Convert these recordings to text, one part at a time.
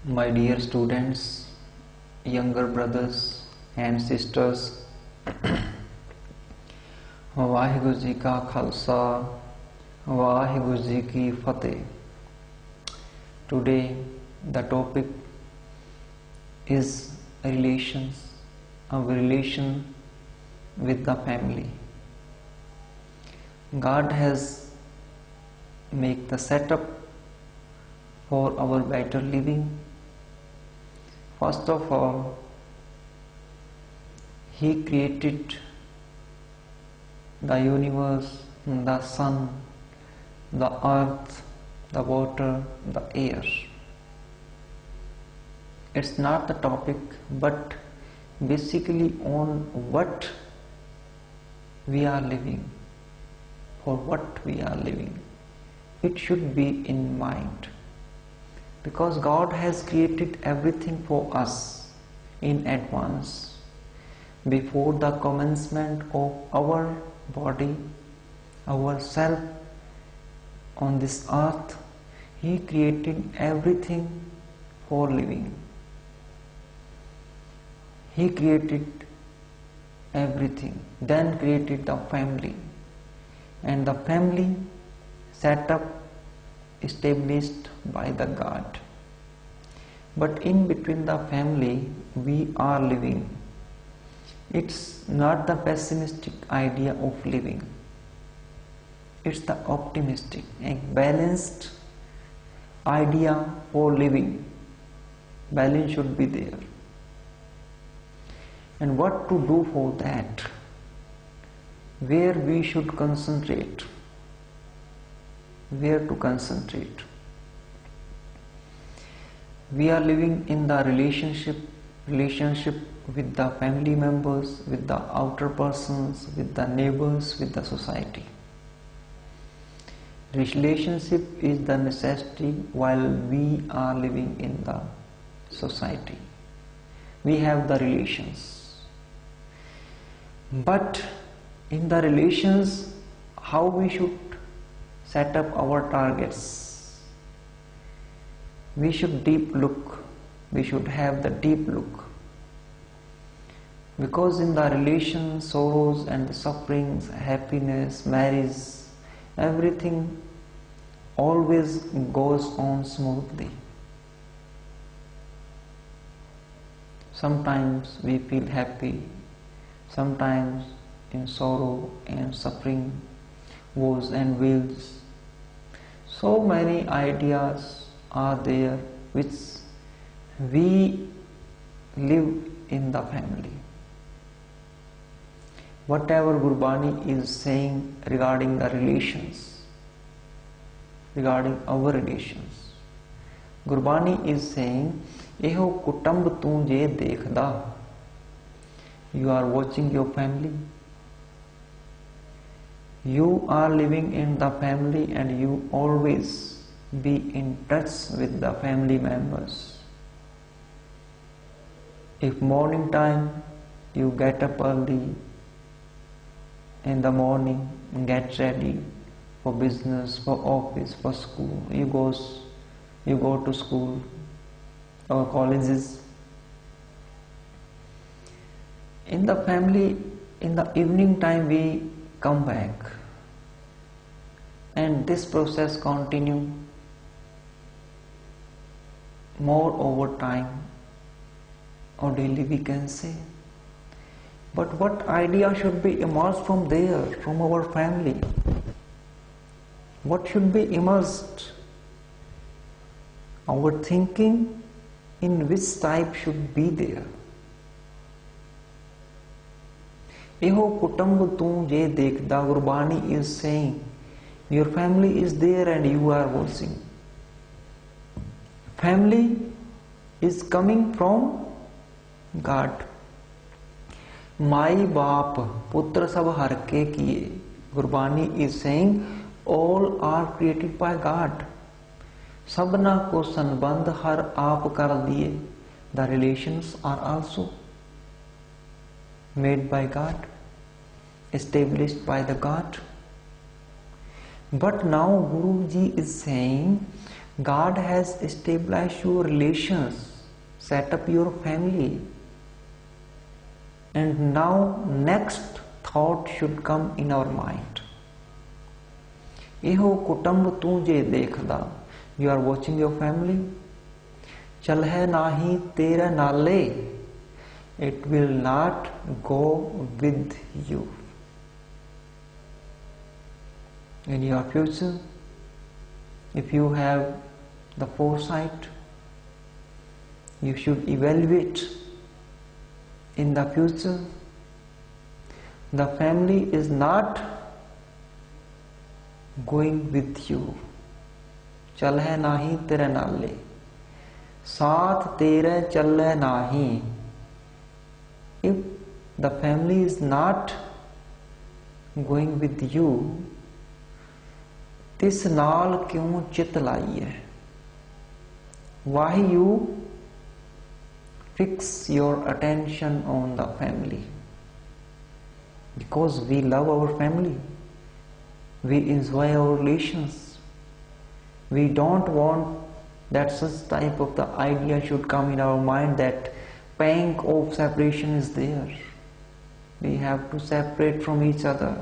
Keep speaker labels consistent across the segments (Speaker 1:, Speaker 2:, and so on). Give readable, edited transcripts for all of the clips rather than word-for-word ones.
Speaker 1: My dear students, younger brothers and sisters, Waheguru ji का खालसा, वाहिगुरु जी की फतेह. Today the topic is relations, a relation with the family. God has made the setup for our better living. First of all, He created the universe, the sun, the earth, the water, the air. It's not the topic, but basically on what we are living, for what we are living. It should be in mind. Because God has created everything for us in advance. Before the commencement of our body, our self on this earth, He created everything for living. He created everything, then created the family, and the family set up, established by the God. But in between the family we are living. It's not the pessimistic idea of living. It's the optimistic and balanced idea for living. Balance should be there. And what to do for that? Where we should concentrate? Where to concentrate? We are living in the relationship with the family members, with the outer persons, with the neighbors, with the society. Relationship is the necessity while we are living in the society. We have the relations. But in the relations, how we should set up our targets? We should deep look. We should have the deep look. Because in the relation, sorrows and the sufferings, happiness, marriage, everything always goes on smoothly. Sometimes we feel happy, sometimes in sorrow and suffering, woes and wills. So many ideas are there which we live in the family. Whatever Gurbani is saying regarding the relations, regarding our relations, Gurbani is saying, Eho kutamb tu je dekhda. You are watching your family. You are living in the family and you always be in touch with the family members. If morning time you get up early, in the morning, get ready for business, for office, for school. You go to school or colleges. In the family, in the evening time we come back. And this process continue more over time or daily we can say. But what idea should be emerged from there, from our family? What should be emerged? Our thinking in which type should be there? Eho kutamb tu je dekhda. Gurbani is saying, your family is there and you are watching. Family is coming from God. माई बाप पुत्र सब हर के किए. Gurbani is saying all are created by God. सबना को संबंध हर आप कर दिए. The relations are also made by God, established by the God. But now Guruji is saying God has established your relations, set up your family, and now next thought should come in our mind. ਇਹੋ ਕੁਟੰਬ ਤੂੰ ਜੇ ਦੇਖਦਾ, you are watching your family, ਚਲਹਿ ਨਾਹੀ ਤੇਰੇ ਨਾਲੇ, it will not go with you. In your future, if you have the foresight, you should evaluate in the future. The family is not going with you. चलह नाही तेरे नाले, साथ तेरे चलह नाही. If the family is not going with you, तिस नाल क्यों चित लाई है? Why you fix your attention on the family? Because we love our family, we enjoy our relations, we don't want that such type of the idea should come in our mind that pang of separation is there, we have to separate from each other.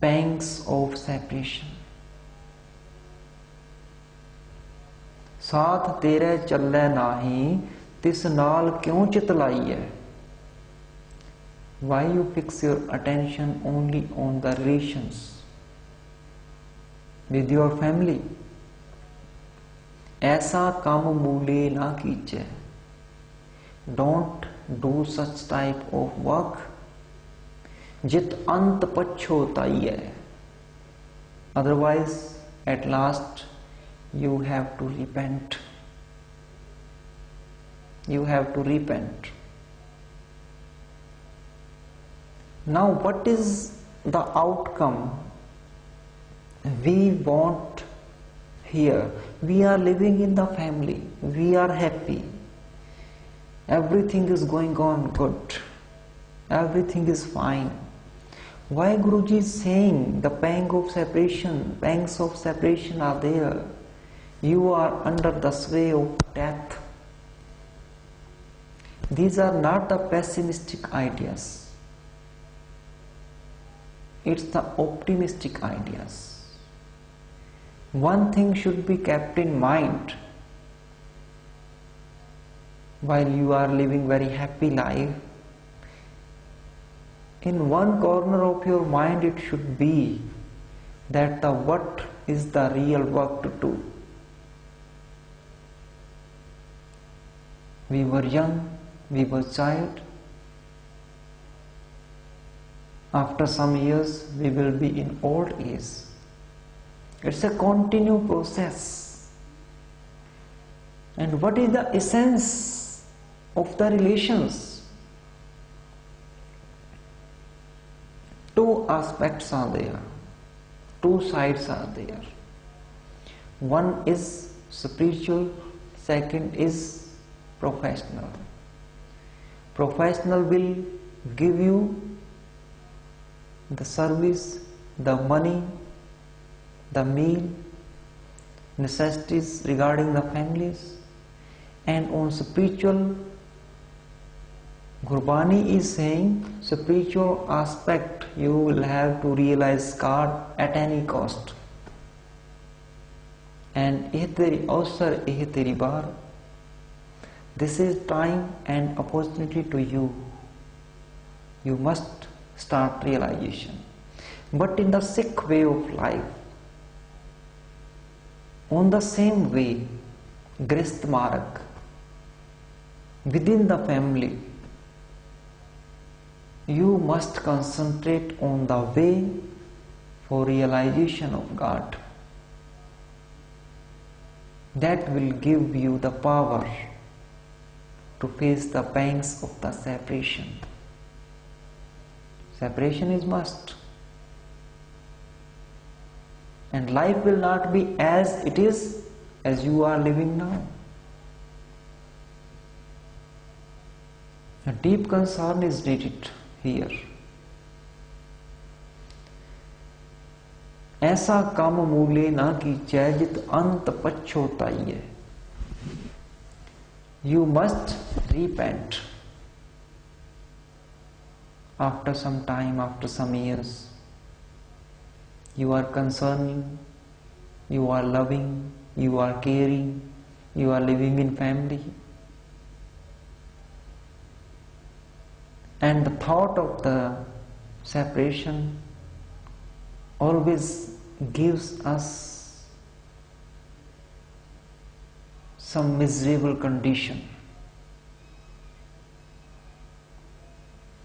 Speaker 1: Pangs of separation. साथ तेरे चलै नाही, तिस नाल क्यों चित लाई है? Why you fix your attention only on the relations with your family? ऐसा काम मूले ना कीजे. Don't do such type of work. जित अंत पछोताई है. Otherwise, at last, you have to repent. You have to repent. Now, what is the outcome we want here? We are living in the family. We are happy. Everything is going on good. Everything is fine. Why Guruji is saying the pangs of separation are there? You are under the sway of death. These are not the pessimistic ideas. It's the optimistic ideas. One thing should be kept in mind while you are living very happy life. In one corner of your mind it should be that the what is the real work to do. We were young, we were child. After some years we will be in old age. It's a continuous process. And what is the essence of the relations? Two aspects are there, two sides are there. One is spiritual, second is professional. Professional will give you the service, the money, the meal, necessities regarding the families. And on spiritual, Gurbani is saying spiritual aspect you will have to realize God at any cost. And eh teri avsar, eh teri baar. This is time and opportunity to you. You must start realization. But in the Sikh way of life, on the same way, Grist Marg, within the family, you must concentrate on the way for realization of God. That will give you the power to face the pangs of the separation. Separation is must. And life will not be as it is as you are living now. A deep concern is needed here. ऐसा काम मूले ना कीचै जित अंत पछोताइए. You must repent after some time, after some years. You are concerning, you are loving, you are caring, you are living in family. And the thought of the separation always gives us some miserable condition.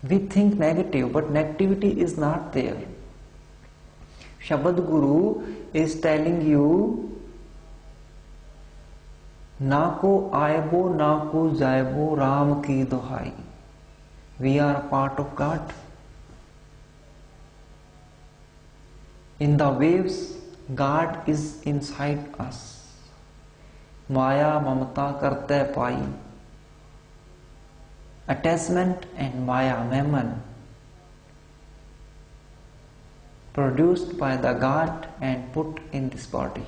Speaker 1: We think negative, but negativity is not there. Shabad Guru is telling you, ना को आयबो ना को जायबो राम की दुहाई. We are a part of God. In the waves, God is inside us. Maya mamata karte pai. Attachment and maya, mammon, produced by the God and put in this body.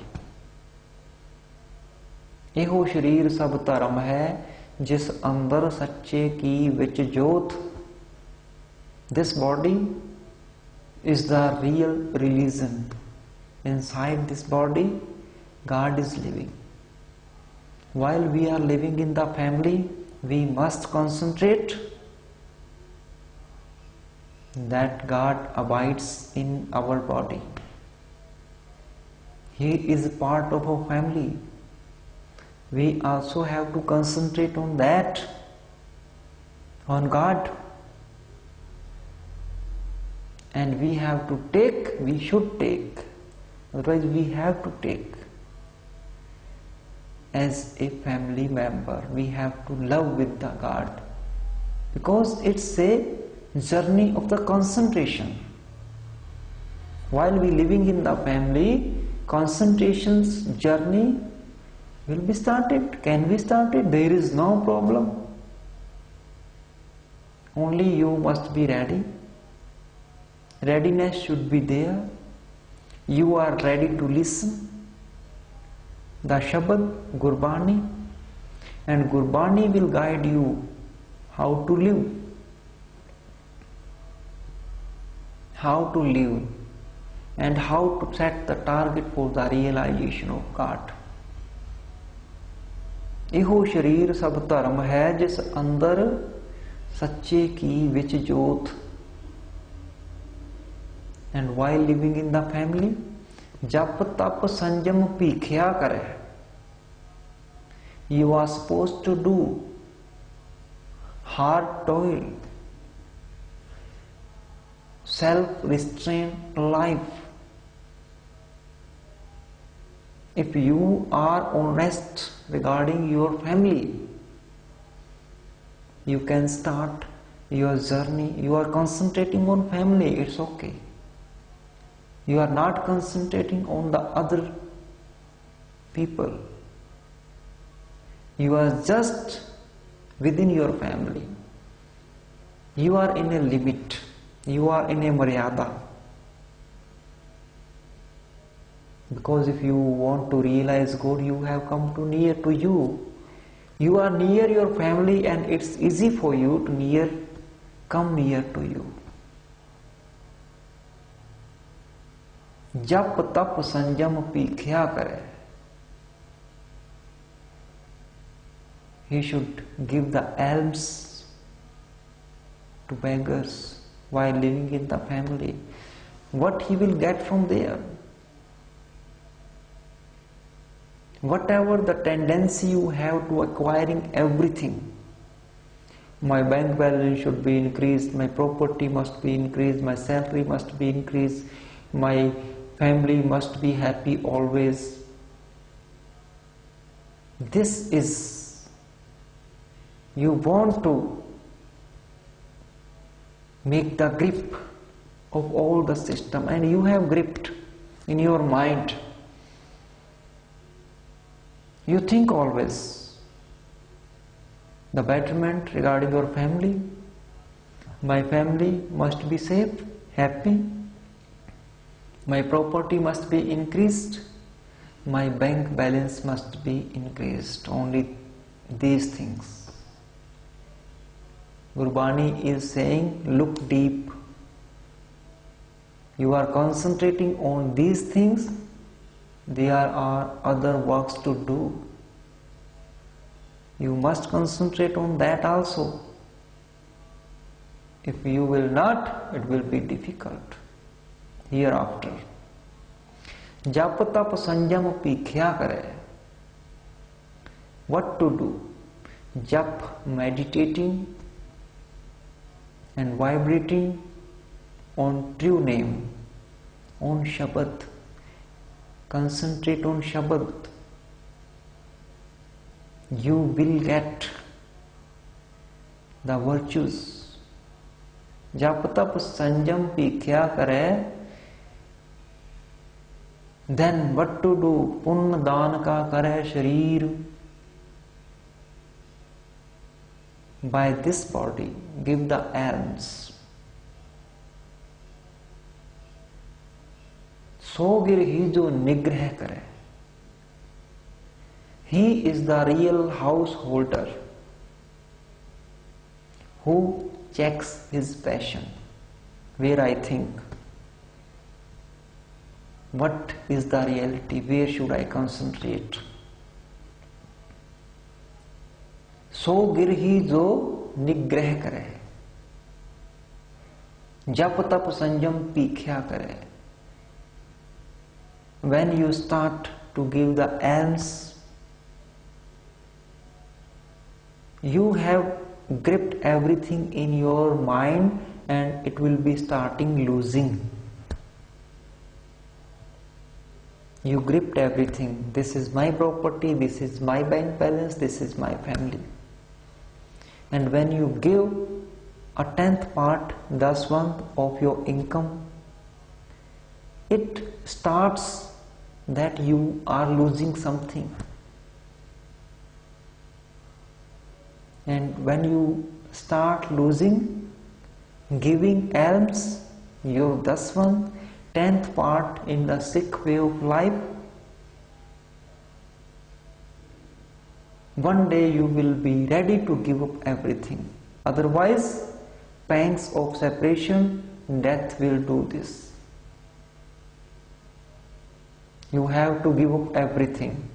Speaker 1: ਇਹੋ ਸ਼ਰੀਰ ਸਭ ਧਰਮ ਹੈ ਜਿਸ ਅੰਦਰ ਸੱਚੇ ਕੀ ਵਿੱਚ ਜੋਤ. This body is the real religion. Inside this body, God is living. While we are living in the family, we must concentrate that God abides in our body. He is a part of our family. We also have to concentrate on that, on God. And we have to take, we should take, otherwise we have to take. As a family member, we have to love with the God, because it's a journey of the concentration. While we living in the family, concentration's journey will be started. Can we start it? There is no problem. Only you must be ready. Readiness should be there. You are ready to listen the Shabad, Gurbani, and Gurbani will guide you how to live. How to live and how to set the target for the realization of God. ਇਹੋ ਸ਼ਰੀਰ ਸਭ ਧਰਮ ਹੈ ਜਿਸ ਅੰਦਰ ਸੱਚੇ ਕੀ ਵਿੱਚ ਜੋਤ. And while living in the family, jap tap sanjam ਭੀਖਿਆ ਕਰੇ. You are supposed to do hard toil, self-restraint life. If you are honest regarding your family, you can start your journey. You are concentrating on family, it's okay. You are not concentrating on the other people. You are just within your family. You are in a limit. You are in a maryada. Because if you want to realize God, you have come to near to you. You are near your family and it's easy for you to come near to you. जप तप संयम भीख्या करे. He should give the alms to beggars while living in the family. What he will get from there? Whatever the tendency you have to acquiring everything. My bank balance should be increased, my property must be increased, my salary must be increased, my family must be happy always. This is, you want to make the grip of all the system, and you have gripped in your mind. You think always the betterment regarding your family. My family must be safe, happy. My property must be increased. My bank balance must be increased. Only these things. Gurbani is saying, look deep. You are concentrating on these things. There are other works to do. You must concentrate on that also. If you will not, it will be difficult hereafter. Jap tap sanjam pikya kare. What to do? Jap, meditating and vibrating on true name, on Shabad. Concentrate on Shabad. You will get the virtues. Jap tap sanjam pikya kare. Then what to do? Punna daan ka kare sharir. By this body, give the alms. So gir he jo nigrah kare. He is the real householder who checks his passion. Where I think, what is the reality? Where should I concentrate? So girhi jo nigrah kare. Jap tap sanjam pikya kare. When you start to give the alms, you have gripped everything in your mind and it will be starting losing. You gripped everything. This is my property, this is my bank balance, this is my family. And when you give a 10th part, 10th of your income, it starts that you are losing something. And when you start losing, giving alms, your 10th part in the Sikh way of life, one day you will be ready to give up everything. Otherwise, pangs of separation, death will do this. You have to give up everything.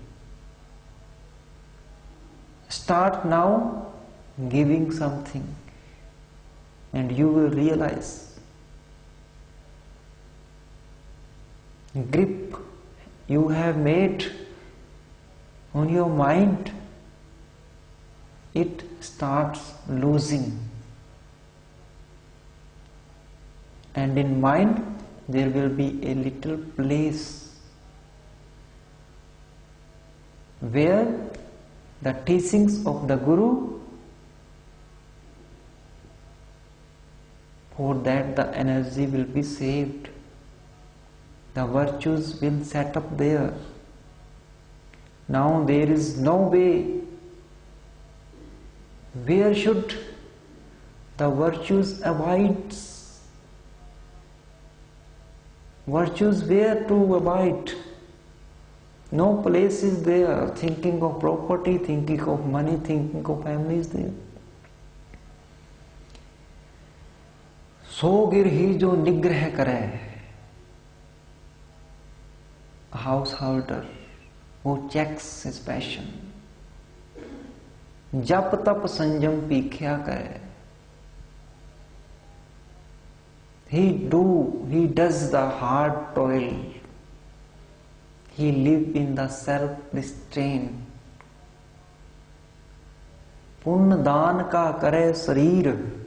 Speaker 1: Start now giving something and you will realize grip you have made on your mind, it starts losing. And in mind there will be a little place where the teachings of the Guru, for that the energy will be saved. The virtues will set up there. Now there is no way. Where should the virtues abide? Virtues where to abide? No place is there. Thinking of property, thinking of money, thinking of family is there. So girhi jo nigrah kare, a householder who checks his passion. Jap tap sanjam pikya kare. He does the hard toil. He live in the self-restraint. Punna daan ka kare sarir.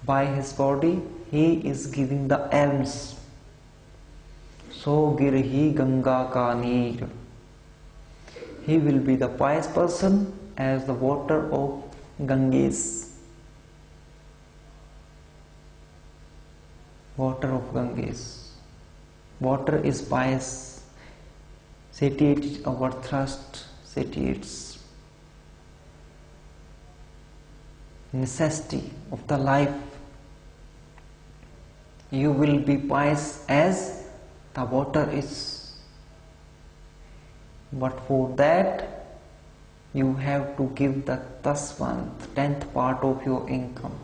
Speaker 1: By his body, he is giving the alms. So girhi Ganga ka neer. He will be the pious person as the water of Ganges. Water of Ganges. Water is pious, satiates our thirst, satiates necessity of the life. You will be pious as the water is. But for that, you have to give the 10th part of your income.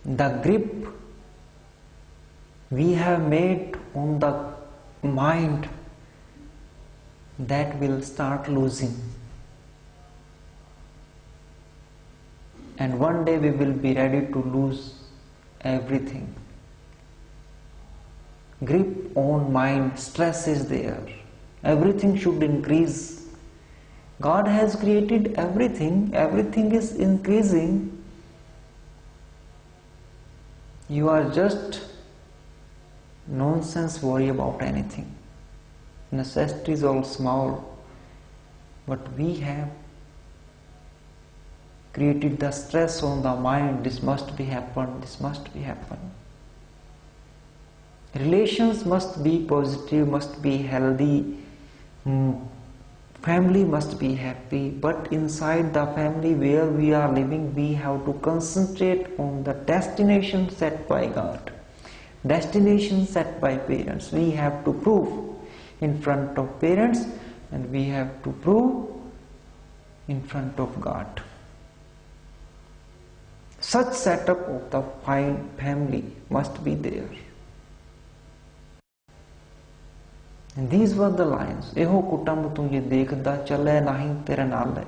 Speaker 1: The grip we have made on the mind, that will start losing. And one day we will be ready to lose everything. Grip on mind, stress is there. Everything should increase. God has created everything, everything is increasing. You are just nonsense worry about anything. Necessities all small, but we have created the stress on the mind. This must be happen, this must be happen. Relations must be positive, must be healthy. Family must be happy, but inside the family where we are living, we have to concentrate on the destination set by God, destination set by parents. We have to prove in front of parents, and we have to prove in front of God. Such setup of the fine family must be there. And these were the lines. Eho kutamb tu ye dekhda chale nahi tere naal hai.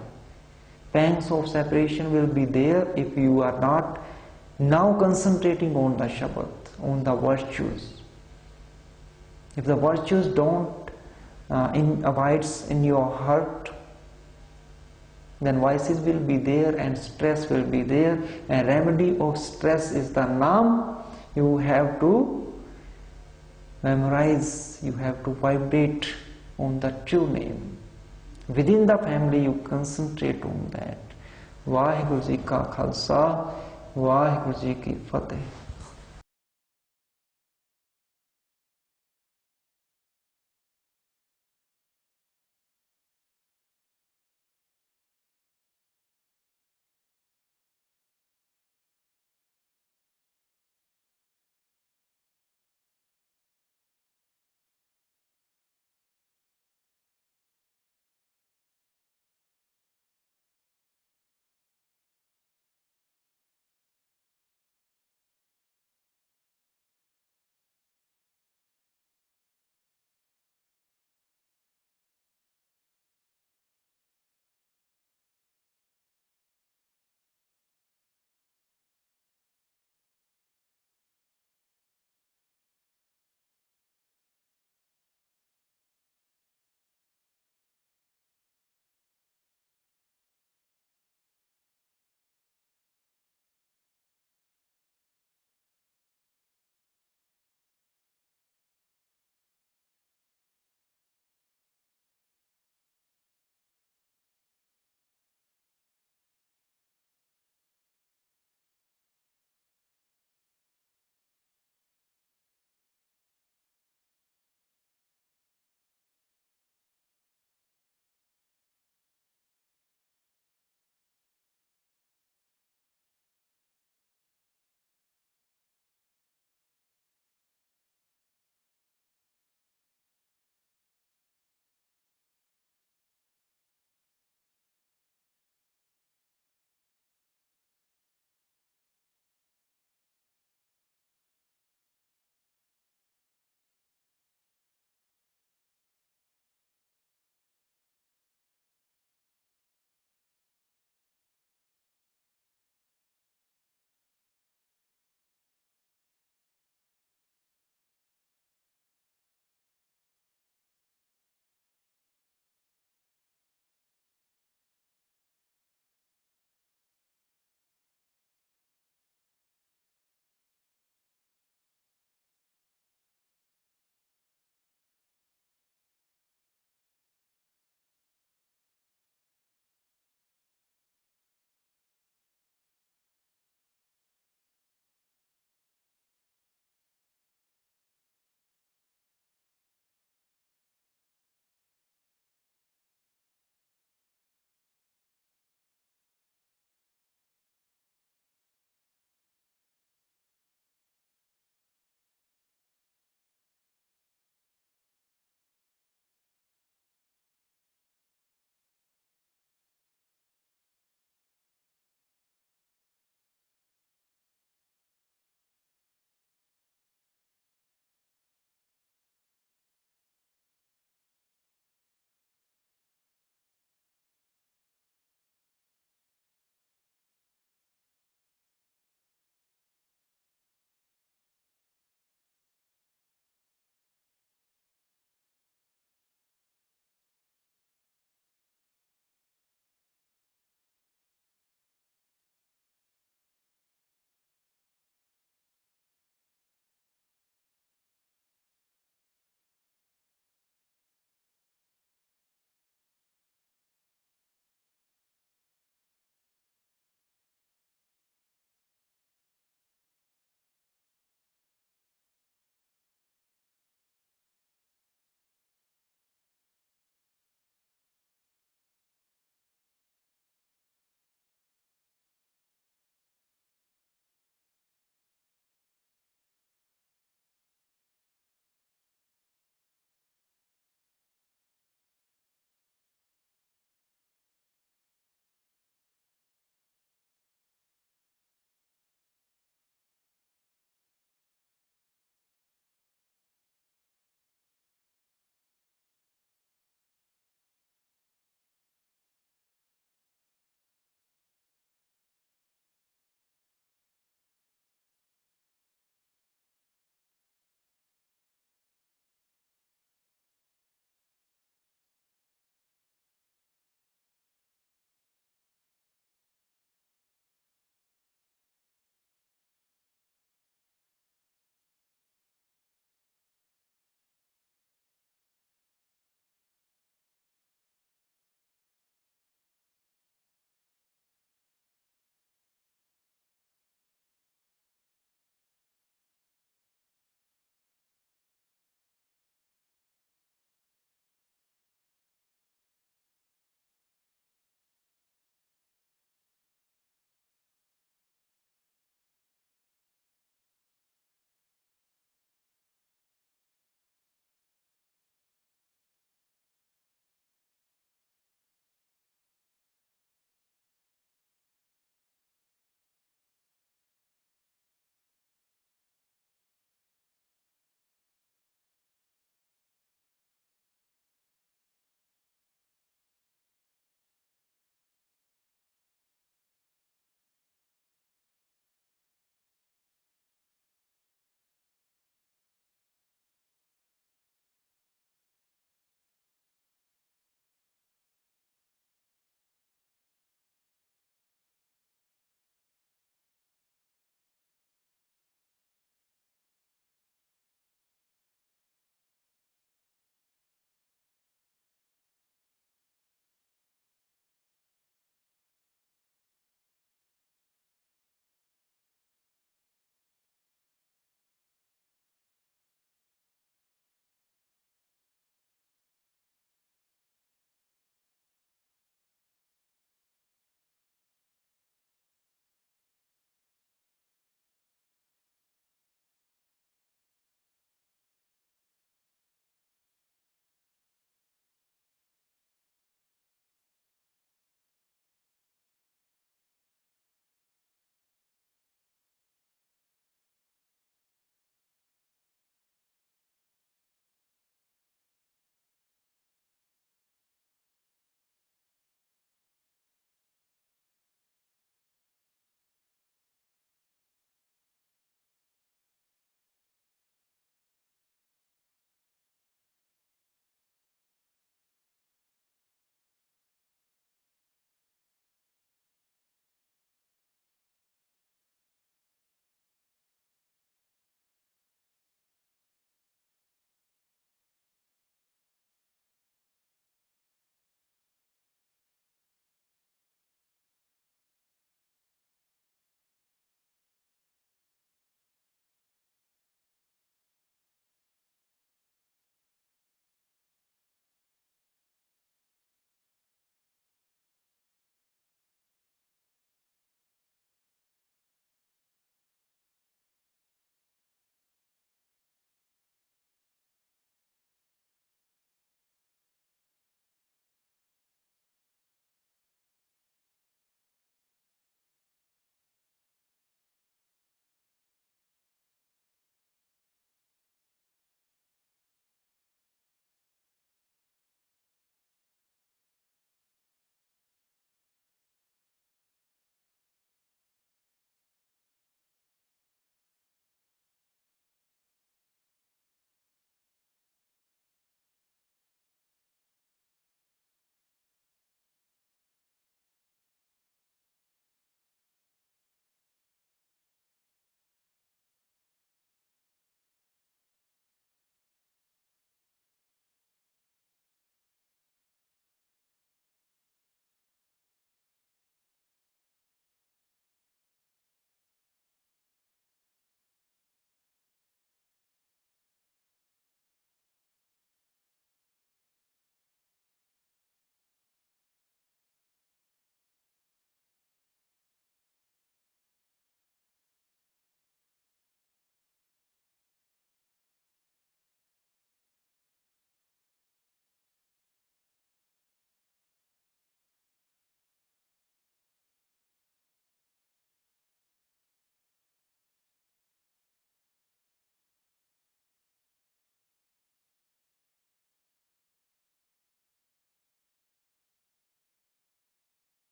Speaker 1: Pangs of separation will be there if you are not now concentrating on the Shabbat, on the virtues. If the virtues don't abides in your heart, then vices will be there and stress will be there. And remedy of stress is the Naam. You have to memorize, you have to vibrate on the true name. Within the family you concentrate on that. Vaheguru Ji Ka Khalsa, Vaheguru Ji Ki Fateh.